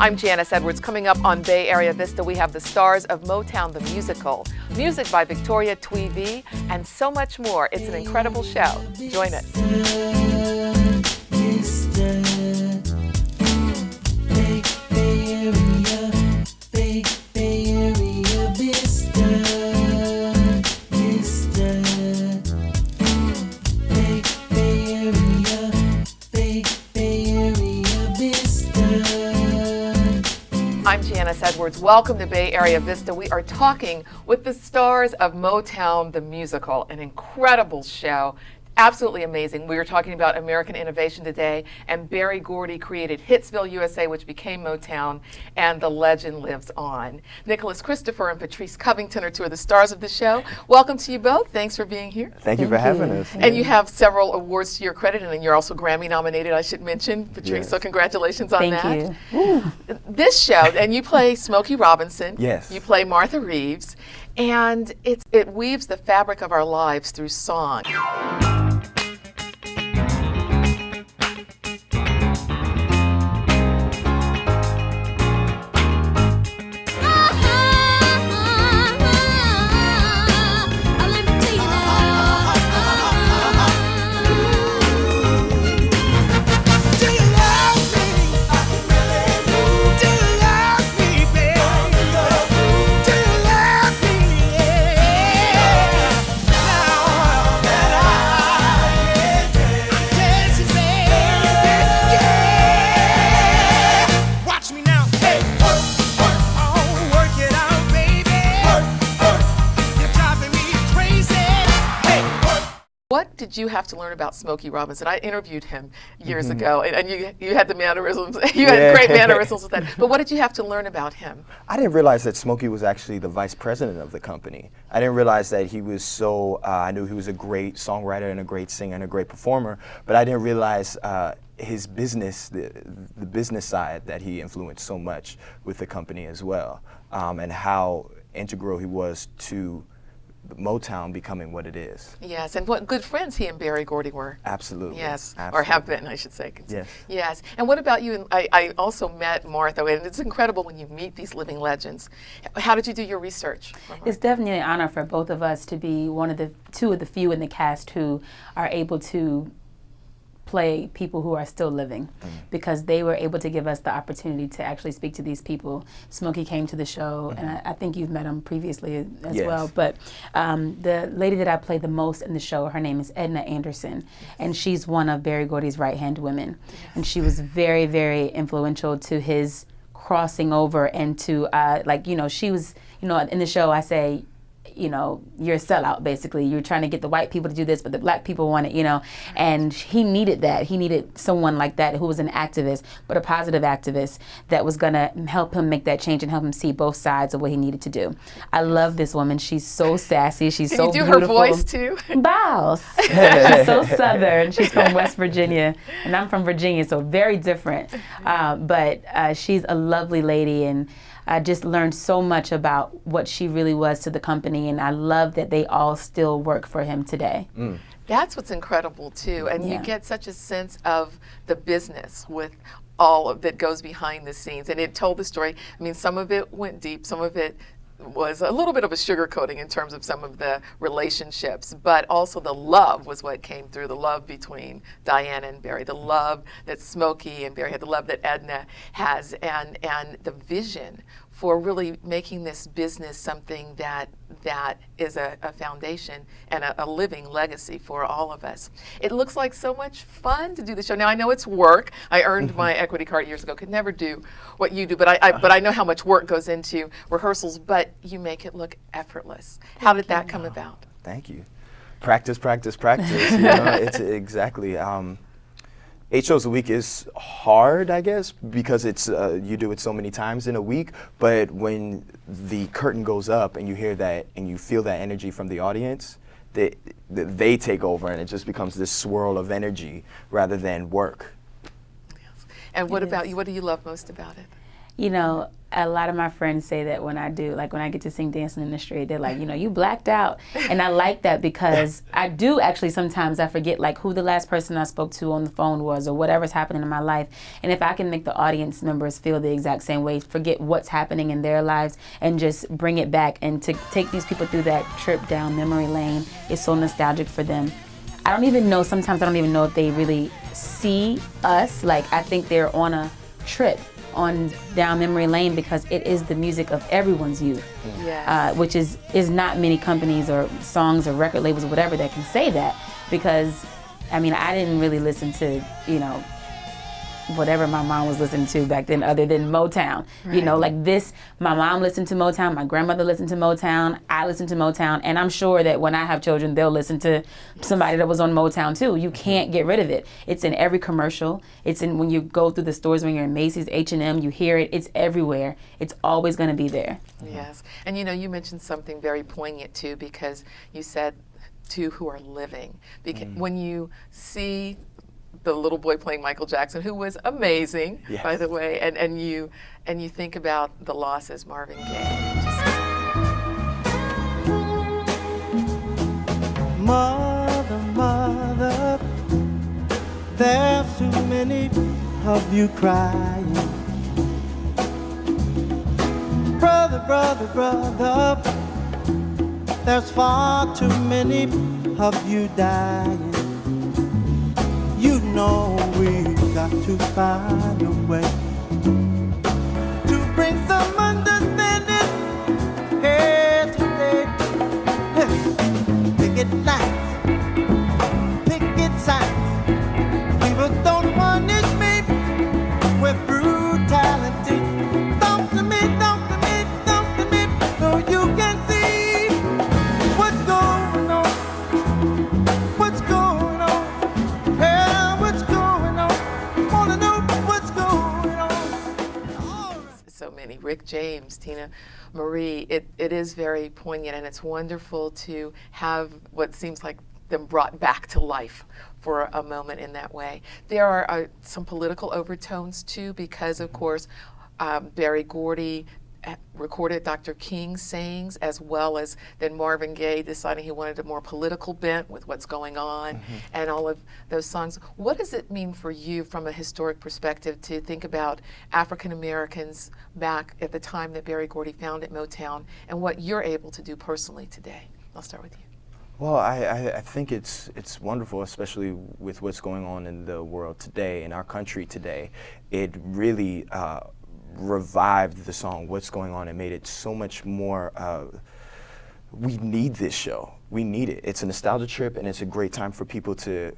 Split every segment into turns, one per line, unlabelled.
I'm Janice Edwards. Coming up on Bay Area Vista, we have the stars of Motown the musical, music by Victoria Tweevy, and so much more. It's an incredible show. Join us. I'm Janice Edwards. Welcome to Bay Area Vista. We are talking with the stars of Motown the musical, an incredible show. Absolutely amazing. We were talking about American innovation today, and Berry Gordy created Hitsville, USA, which became Motown, and the legend lives on. Nicholas Christopher and Patrice Covington are two of the stars of the show. Welcome to you both. Thanks for being here.
Thank you for having us.
And you have several awards to your credit, and you're also Grammy nominated, I should mention, Patrice,
Yes.
so congratulations on that.
Thank you.
This show, and you play Smokey Robinson.
Yes.
You play Martha Reeves, and it weaves the fabric of our lives through song. What did you have to learn about Smokey Robinson? I interviewed him years ago, and you had the mannerisms. You had great mannerisms with that. But what did you have to learn about him?
I didn't realize that Smokey was actually the vice president of the company. I didn't realize that he was so, I knew he was a great songwriter and a great singer and a great performer, but I didn't realize his business, the business side, that he influenced so much with the company as well, and how integral he was to Motown becoming what it is.
Yes, and what good friends he and Berry Gordy were.
Absolutely.
Yes,
Absolutely.
or have been, I should say.
Yes.
Yes. And what about you? I also met Martha, and it's incredible when you meet these living legends. How did you do your research?
It's definitely an honor for both of us to be two of the few in the cast who are able to play people who are still living, because they were able to give us the opportunity to actually speak to these people. Smokey came to the show, and I think you've met him previously as
Yes.
well, but the lady that I play the most in the show, her name is Edna Anderson, and she's one of Berry Gordy's right-hand women, and she was very, very influential to his crossing over and to, she was, in the show I say, you're a sellout, basically. You're trying to get the white people to do this, but the black people want it, and he needed that. He needed someone like that who was an activist, but a positive activist that was gonna help him make that change and help him see both sides of what he needed to do. I love this woman. She's so sassy. She's so beautiful.
Can you do her voice too?
Boss. She's so Southern. She's from West Virginia, and I'm from Virginia, so very different. But she's a lovely lady, and I just learned so much about what she really was to the company, and I love that they all still work for him today.
That's what's incredible too, and you get such a sense of the business with all of that goes behind the scenes, and it told the story. I mean, some of it went deep, some of it was a little bit of a sugarcoating in terms of some of the relationships, but also the love was what came through, the love between Diana and Berry, the love that Smokey and Berry had, the love that Edna has, and the vision for really making this business something that is a foundation and a living legacy for all of us. It looks like so much fun to do the show. Now I know it's work. I earned my equity card years ago. Could never do what you do, but I know how much work goes into rehearsals. But you make it look effortless. How did that come about?
Thank you. Practice, practice, practice. It's exactly. 8 shows a week is hard, I guess, because it's you do it so many times in a week. But when the curtain goes up and you hear that and you feel that energy from the audience, they take over, and it just becomes this swirl of energy rather than work.
Yes. And what about you? What do you love most about it?
You know, a lot of my friends say that when I do, like when I get to sing Dancing in the Street, they're like, you know, you blacked out. And I like that because I do actually sometimes I forget like who the last person I spoke to on the phone was or whatever's happening in my life. And if I can make the audience members feel the exact same way, forget what's happening in their lives and just bring it back and to take these people through that trip down memory lane is so nostalgic for them. I don't even know, sometimes I don't even know if they really see us. Like I think they're on a trip on down memory lane because it is the music of everyone's youth,
Yes.
which is not many companies or songs or record labels or whatever that can say that, because I mean I didn't really listen to, you know, whatever my mom was listening to back then other than Motown.
Right.
You know, like this, my mom listened to Motown, my grandmother listened to Motown, I listened to Motown, and I'm sure that when I have children, they'll listen to somebody that was on Motown too. You can't get rid of it. It's in every commercial. It's in when you go through the stores, when you're in Macy's, H&M, you hear it. It's everywhere. It's always going to be there.
Yes. And you know, you mentioned something very poignant too, because you said to who are living. Because when you see the little boy playing Michael Jackson, who was amazing,
Yes.
by the way, and you think about the losses, Marvin Gaye.
Mother, mother, there's too many of you crying. Brother, brother, brother, there's far too many of you dying. You know we've got to find a way to bring some understanding here today. Picket lines, picket signs. People don't punish me with brutality. Talk to me, talk to me, talk to me, so you can see what's going on. What's going on? Yeah, what's going on? Wanna know what's going on? All right.
So many, Rick James, Tina Marie, it is very poignant, and it's wonderful to have what seems like them brought back to life for a moment in that way. There are some political overtones too, because of course Berry Gordy recorded Dr. King's sayings, as well as then Marvin Gaye deciding he wanted a more political bent with what's going on and all of those songs. What does it mean for you from a historic perspective to think about African Americans back at the time that Berry Gordy founded Motown and what you're able to do personally today? I'll start with you.
Well, I think it's wonderful, especially with what's going on in the world today, in our country today. It really revived the song What's Going On and made it so much more, we need this show. We need it. It's a nostalgia trip, and it's a great time for people to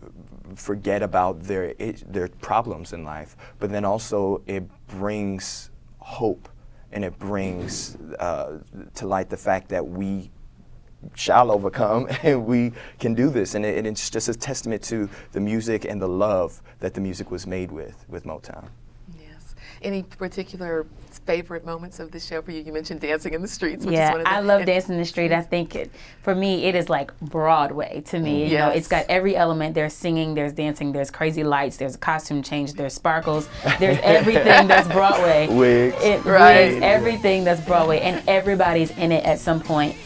forget about their problems in life, but then also it brings hope, and it brings to light the fact that we shall overcome and we can do this, and it's just a testament to the music and the love that the music was made with Motown.
Yes. Any particular favorite moments of the show for you? You mentioned Dancing in the Streets, which is
Yeah,
one of the,
I love Dancing in the Street. I think for me, it is like Broadway to me. You know,
Yes.
it's got every element. There's singing, there's dancing, there's crazy lights, there's a costume change, there's sparkles, there's everything that's Broadway.
Wigs.
Right.
Wigs, everything that's Broadway, and everybody's in it at some point,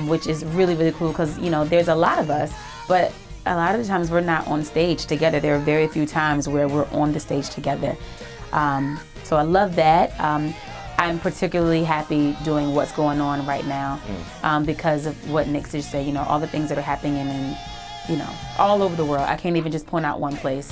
which is really, really cool because, you know, there's a lot of us, but a lot of the times we're not on stage together. There are very few times where we're on the stage together. So I love that. I'm particularly happy doing what's going on right now because of what Nick just said, you know, all the things that are happening in, you know, all over the world. I can't even just point out one place.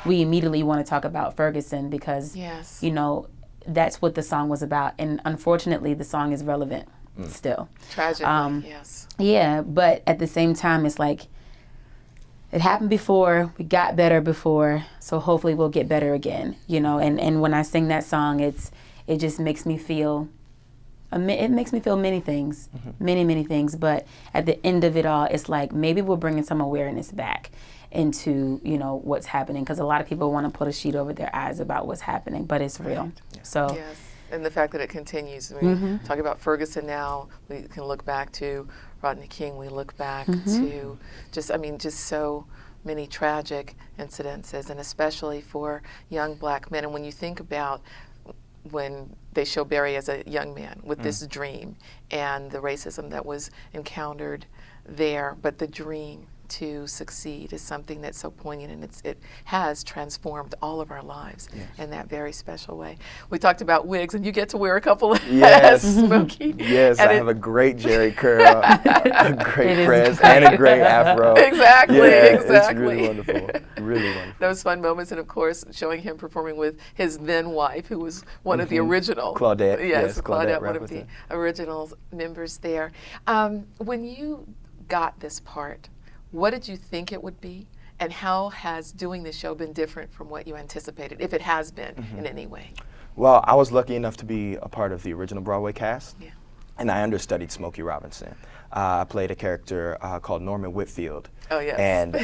We immediately want to talk about Ferguson because,
Yes.
you know, that's what the song was about. And unfortunately, the song is relevant still.
Tragically, yes.
Yeah, but at the same time, it's like, it happened before, we got better before, so hopefully we'll get better again, you know, and when I sing that song, it just makes me feel, it makes me feel many things, many things, but at the end of it all, it's like maybe we're bringing some awareness back into, you know, what's happening, because a lot of people want to put a sheet over their eyes about what's happening, but it's real, so.
Yes, and the fact that it continues. I mean, talking about Ferguson now, we can look back to Rodney King, we look back to just so many tragic incidences, and especially for young black men. And when you think about when they show Barry as a young man with this dream and the racism that was encountered there, but the dream to succeed is something that's so poignant, and it has transformed all of our lives in that very special way. We talked about wigs, and you get to wear a couple of
Yes.
Smokey.
Yes,
And
I have a great Jerry curl, a great press, and a great afro.
Exactly,
Yeah,
exactly.
It's really wonderful. Really wonderful.
Those fun moments, and of course, showing him performing with his then wife, who was one of the original.
Claudette.
Yes,
Yes, Claudette
one of the
Rapperton.
original members there. When you got this part, what did you think it would be? And how has doing this show been different from what you anticipated, if it has been in any way?
Well, I was lucky enough to be a part of the original Broadway cast,
Yeah.
and I understudied Smokey Robinson. I played a character called Norman Whitfield.
Oh, yes.
And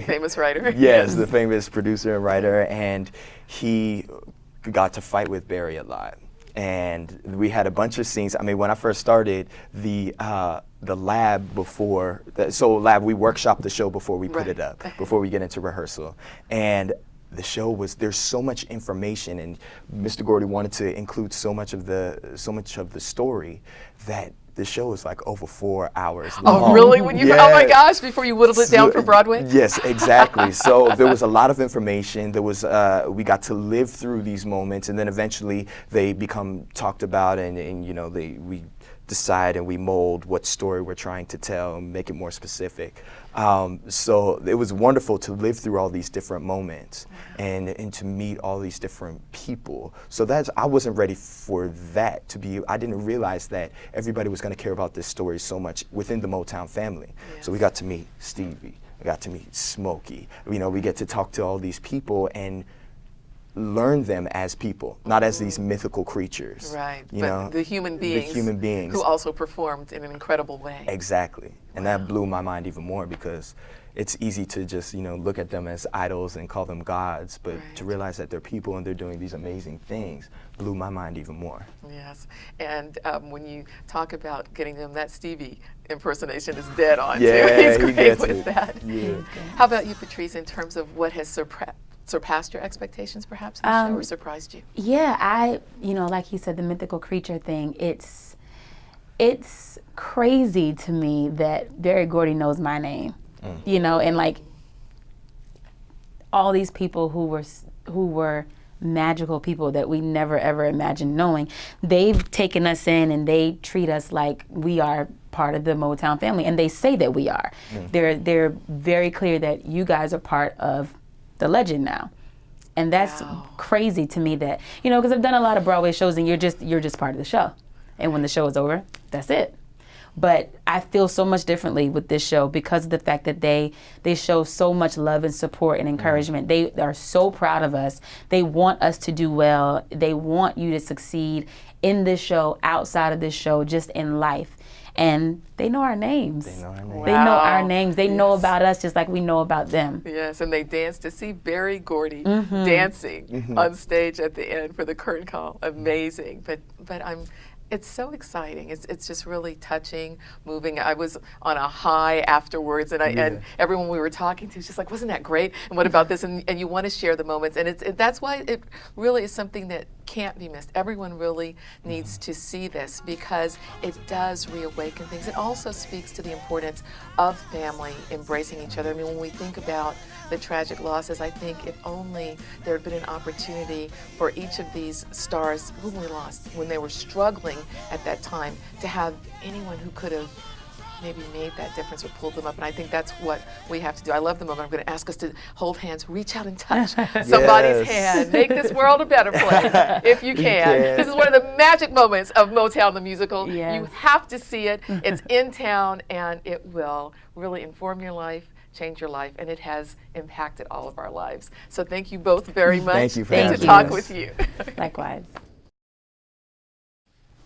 Famous writer.
Yes, the famous producer and writer, and he got to fight with Barry a lot. And we had a bunch of scenes. I mean, when I first started, the lab before, we workshopped the show before we put it up, before we get into rehearsal. And the show was, there's so much information, and Mr. Gordy wanted to include so much of the story that the show was like over 4 hours long.
Oh, really? When you, oh my gosh, before you whittled it down for Broadway?
Yes, exactly. So there was a lot of information. There was, we got to live through these moments, and then eventually they become talked about, and you know, we decide and we mold what story we're trying to tell and make it more specific. So it was wonderful to live through all these different moments and to meet all these different people. So I wasn't ready for that to be, I didn't realize that everybody was going to care about this story so much within the Motown family.
Yes.
So we got to meet Stevie, we got to meet Smokey, you know, we get to talk to all these people and learn them as people, not as these mythical creatures.
Right,
you
but
know,
the human beings.
The human beings.
Who also performed in an incredible way.
Exactly. And that blew my mind even more, because it's easy to just, you know, look at them as idols and call them gods, but to realize that they're people and they're doing these amazing things blew my mind even more.
Yes, and when you talk about getting them, that Stevie impersonation is dead on
Yeah,
too. He's
he
great
gets
with
it.
that.
Yeah.
How about you, Patrice, in terms of what has surpassed your expectations perhaps in the show, or surprised you?
Yeah, you know, like you said, the mythical creature thing, it's crazy to me that Barry Gordy knows my name, you know, and like all these people who were magical people that we never ever imagined knowing, they've taken us in and they treat us like we are part of the Motown family, and they say that we are. They're very clear that you guys are part of the legend now. And that's crazy to me, that, you know, because I've done a lot of Broadway shows and you're just part of the show. And when the show is over, that's it. But I feel so much differently with this show because of the fact that they show so much love and support and encouragement. They are so proud of us. They want us to do well. They want you to succeed in this show, outside of this show, just in life. And they know our names.
They know our names.
They know our names. They know about us just like we know about them.
Yes, and they danced to see Barry Gordy dancing on stage at the end for the curtain call. Amazing. But it's so exciting. It's just really touching, moving. I was on a high afterwards, and and everyone we were talking to was just like, wasn't that great? And what about this? And you want to share the moments, and that's why it really is something that can't be missed. Everyone really needs to see this, because it does reawaken things. It also speaks to the importance of family embracing each other. I mean, when we think about the tragic losses, I think if only there had been an opportunity for each of these stars whom we lost when they were struggling at that time, to have anyone who could have maybe made that difference or pulled them up. And I think that's what we have to do. I love the moment. I'm going to ask us to hold hands, reach out and touch somebody's hand, make this world a better place if you can. This is one of the magic moments of Motown the musical.
Yes.
You have to see it. It's in town, and it will really inform your life, change your life, and it has impacted all of our lives. So thank you both very much.
Thank you for
Good
having
to talk
us.
with you.
Likewise.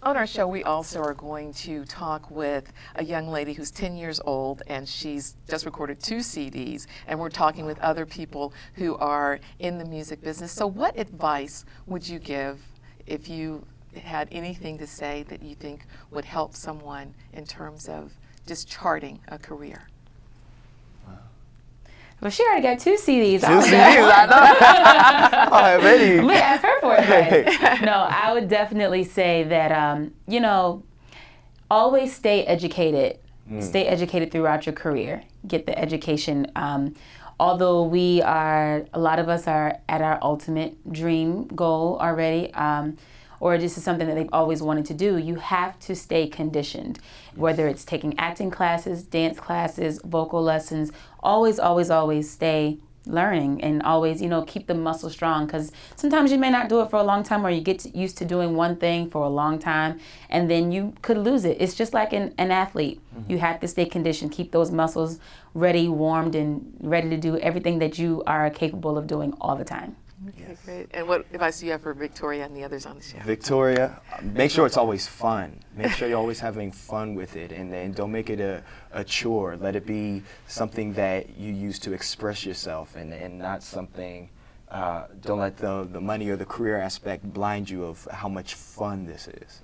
On our show, we also are going to talk with a young lady who's 10 years old, and she's just recorded 2 CDs, and we're talking with other people who are in the music business. So what advice would you give if you had anything to say that you think would help someone in terms of just charting a career?
Well, she already got 2 CDs.
2 CDs, I know. I have any.
I'm going to ask her for it. advice. No, I would definitely say that, always stay educated. Stay educated throughout your career. Get the education. Although a lot of us are at our ultimate dream goal already, or this is something that they've always wanted to do, you have to stay conditioned. Whether it's taking acting classes, dance classes, vocal lessons, always, always, always stay learning and always, keep the muscle strong, because sometimes you may not do it for a long time, or you get used to doing one thing for a long time and then you could lose it. It's just like an athlete. You have to stay conditioned, keep those muscles ready, warmed, and ready to do everything that you are capable of doing all the time.
Okay, great. And what advice do you have for Victoria and the others on the show?
Victoria, make sure it's always fun. Make sure you're always having fun with it, and don't make it a chore. Let it be something that you use to express yourself, and not something, don't let the money or the career aspect blind you of how much fun this is.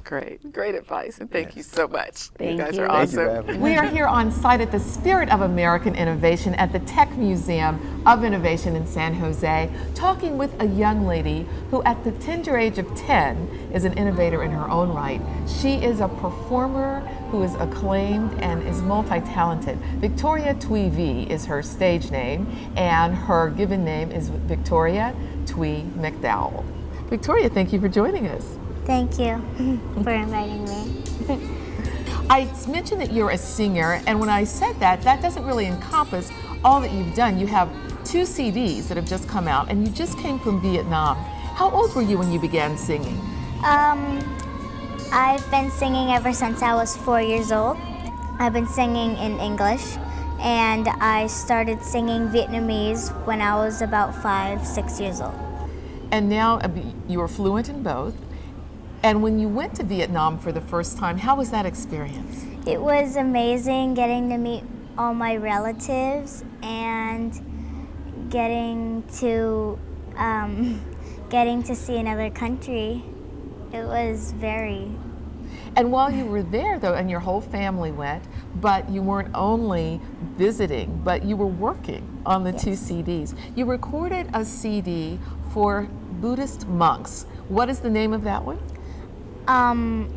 Great advice, and thank you so much.
Thank
you guys
you.
are
Thank you for
awesome.
having me.
We are here on site at the Spirit of American Innovation at the Tech Museum of Innovation in San Jose, talking with a young lady who at the tender age of 10 is an innovator in her own right. She is a performer who is acclaimed and is multi-talented. Victoria Twee is her stage name, and her given name is Victoria Twee McDowell. Victoria, thank you for joining us.
Thank you for inviting me.
I mentioned that you're a singer, and when I said that doesn't really encompass all that you've done. You have 2 CDs that have just come out, and you just came from Vietnam. How old were you when you began singing?
I've been singing ever since I was 4 years old. I've been singing in English, and I started singing Vietnamese when I was about 5, 6 years old.
And now you are fluent in both. And when you went to Vietnam for the first time, how was that experience?
It was amazing getting to meet all my relatives and getting to see another country. It was very.
And while you were there, though, and your whole family went, but you weren't only visiting, but you were working on the 2 CDs. You recorded a CD for Buddhist monks. What is the name of that one?
Am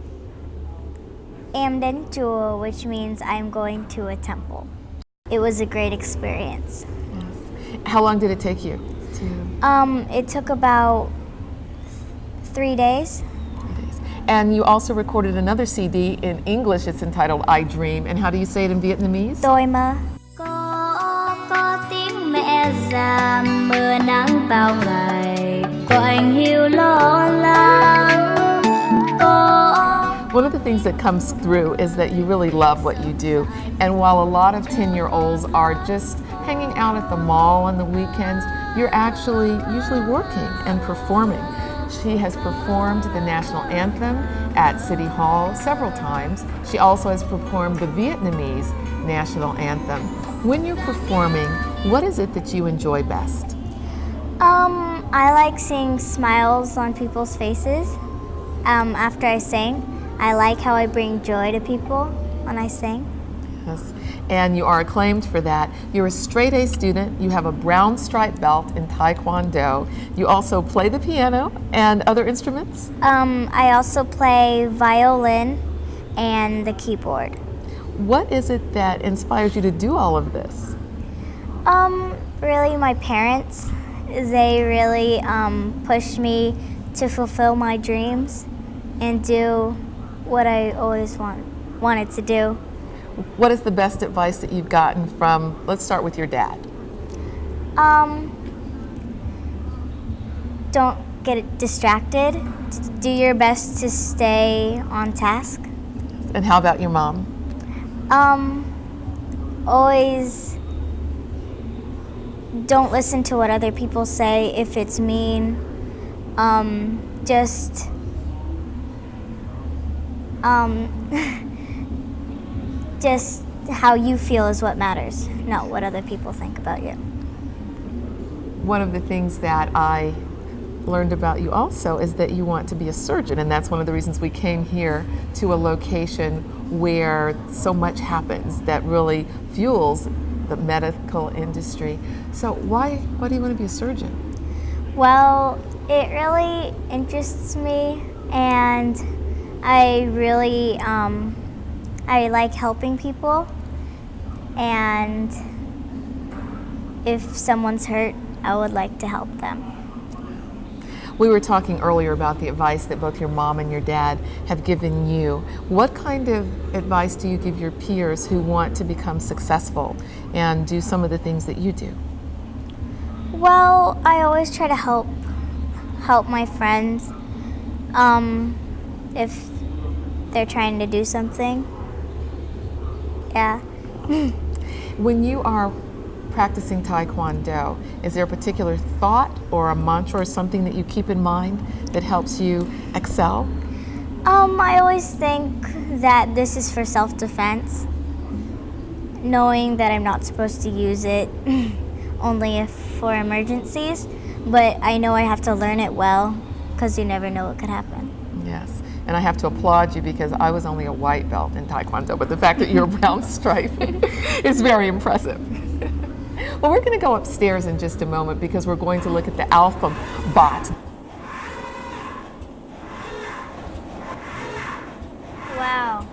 đến chùa, which means I'm going to a temple. It was a great experience.
How long did it take you?
It took about 3 days.
And you also recorded another CD in English. It's entitled I Dream. And how do you say it in Vietnamese?
Tôi mơ có tiếng mẹ già mưa nắng bao ngày có anh hiu lo lắng.
One of the things that comes through is that you really love what you do. And while a lot of 10-year-olds are just hanging out at the mall on the weekends, you're actually usually working and performing. She has performed the national anthem at City Hall several times. She also has performed the Vietnamese national anthem. When you're performing, what is it that you enjoy best?
I like seeing smiles on people's faces after I sing. I like how I bring joy to people when I sing.
Yes. And you are acclaimed for that. You're a straight A student. You have a brown stripe belt in Taekwondo. You also play the piano and other instruments?
I also play violin and the keyboard.
What is it that inspires you to do all of this?
Really my parents. They really pushed me to fulfill my dreams and do what I always wanted to do.
What is the best advice that you've gotten from, let's start with your dad?
Don't get distracted. Do your best to stay on task.
And how about your mom?
Always don't listen to what other people say if it's mean. Just how you feel is what matters, not what other people think about you.
One of the things that I learned about you also is that you want to be a surgeon, and that's one of the reasons we came here to a location where so much happens that really fuels the medical industry. So why do you want to be a surgeon?
Well, It really interests me, and I really I like helping people, and if someone's hurt, I would like to help them.
We were talking earlier about the advice that both your mom and your dad have given you. What kind of advice do you give your peers who want to become successful and do some of the things that you do?
Well, I always try to help my friends if they're trying to do something. Yeah.
When you are practicing Taekwondo, is there a particular thought or a mantra or something that you keep in mind that helps you excel?
I always think that this is for self-defense, knowing that I'm not supposed to use it only if for emergencies, but I know I have to learn it well because you never know what could happen.
Yes, and I have to applaud you because I was only a white belt in Taekwondo, but the fact that you're a brown stripe is very impressive. Well, we're going to go upstairs in just a moment because we're going to look at the alphabet.
Wow,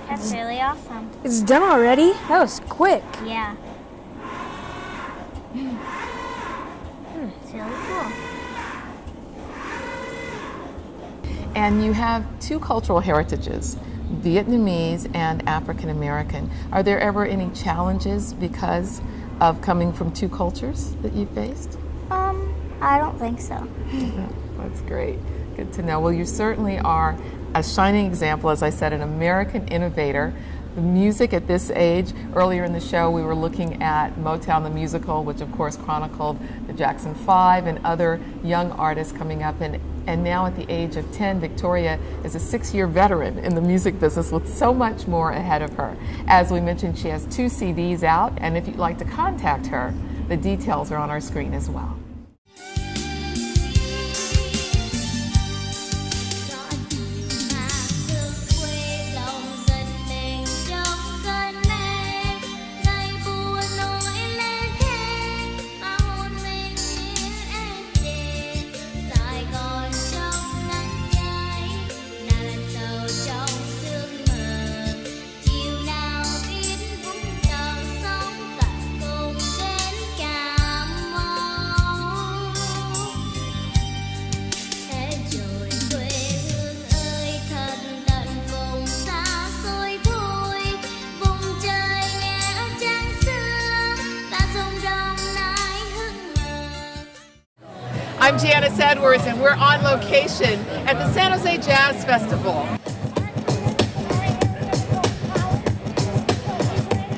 that's really awesome.
It's done already? That was quick.
Yeah. It's really cool.
And you have two cultural heritages, Vietnamese and African American. Are there ever any challenges because of coming from two cultures that you faced?
I don't think so.
That's great. Good to know. Well, you certainly are a shining example, as I said, an American innovator. The music at this age, earlier in the show, we were looking at Motown the musical, which of course chronicled the Jackson 5 and other young artists coming up. And now at the age of 10, Victoria is a 6-year veteran in the music business with so much more ahead of her. As we mentioned, she has 2 CDs out, and if you'd like to contact her, the details are on our screen as well. I'm Janice Edwards, and we're on location at the San Jose Jazz Festival.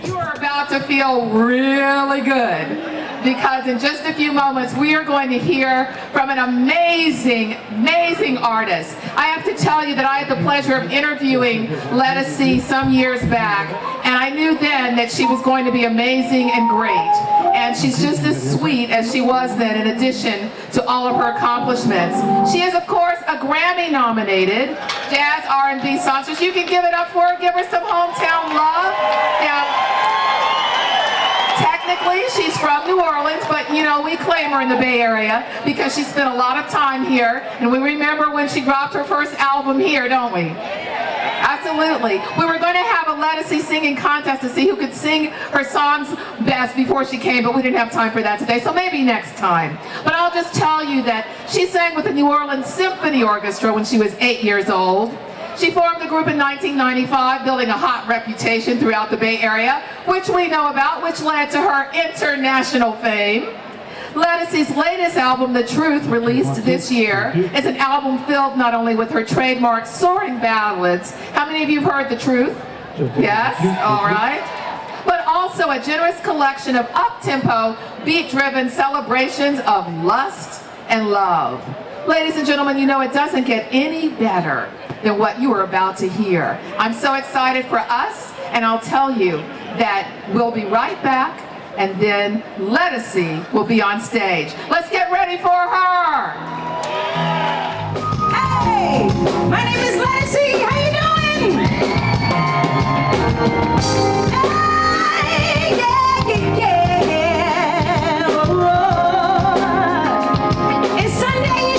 You are about to feel really good because in just a few moments we are going to hear from an amazing, amazing artist. I have to tell you that I had the pleasure of interviewing Let Us See some years back, and I knew then that she was going to be amazing and great. And she's just as sweet as she was then, in addition to all of her accomplishments. She is, of course, a Grammy-nominated jazz R&B songstress. You can give it up for her, give her some hometown love. Now, technically, she's from New Orleans, but you know, we claim her in the Bay Area because she spent a lot of time here, and we remember when she dropped her first album here, don't we? Absolutely. We were going to have a Let Us See singing contest to see who could sing her songs best before she came, but we didn't have time for that today, so maybe next time. But I'll just tell you that she sang with the New Orleans Symphony Orchestra when she was 8 years old. She formed the group in 1995, building a hot reputation throughout the Bay Area, which we know about, which led to her international fame. Let Us See's latest album, The Truth, released this year, is an album filled not only with her trademark soaring ballads. How many of you have heard The Truth? Yes? All right. But also a generous collection of up-tempo, beat-driven celebrations of lust and love. Ladies and gentlemen, you know it doesn't get any better than what you are about to hear. I'm so excited for us, and I'll tell you that we'll be right back, and then Let Us See will be on stage. Let's get ready for her!
Hey, my name is Let Us See. How you doing? Hey, yeah. Oh. It's Sunday. You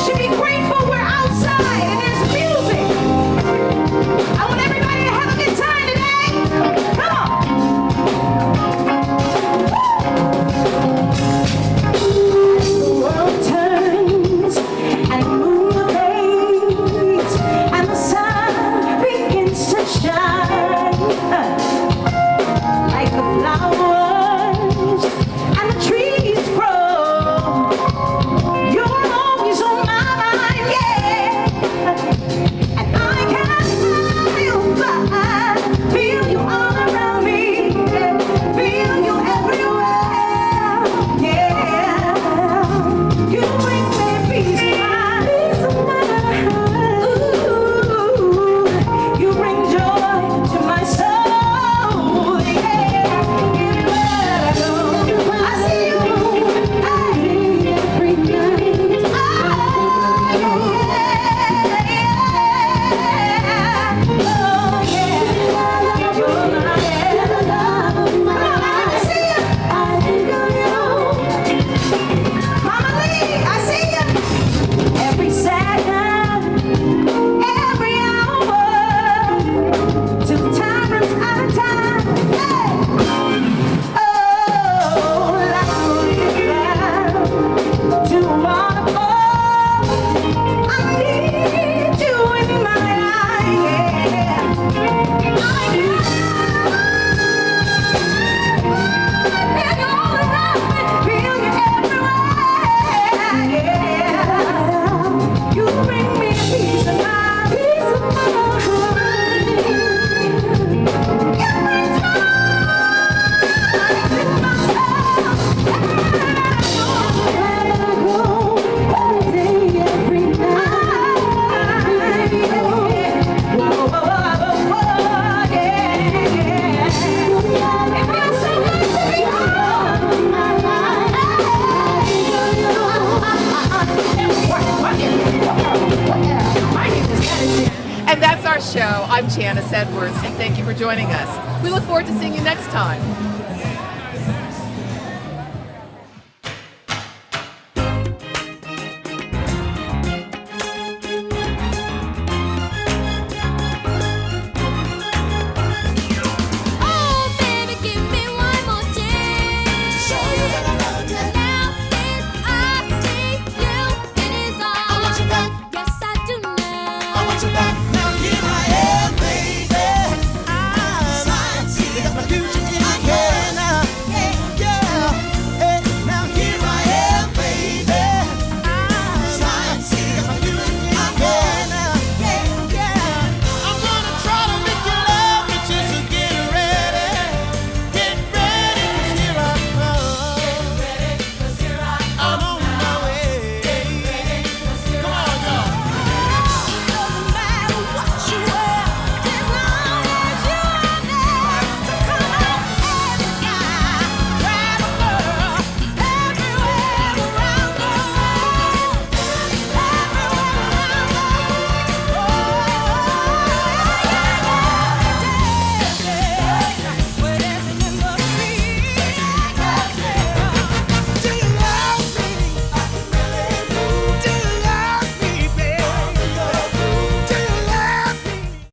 our show. I'm Janice Edwards, and thank you for joining us. We look forward to seeing you next time.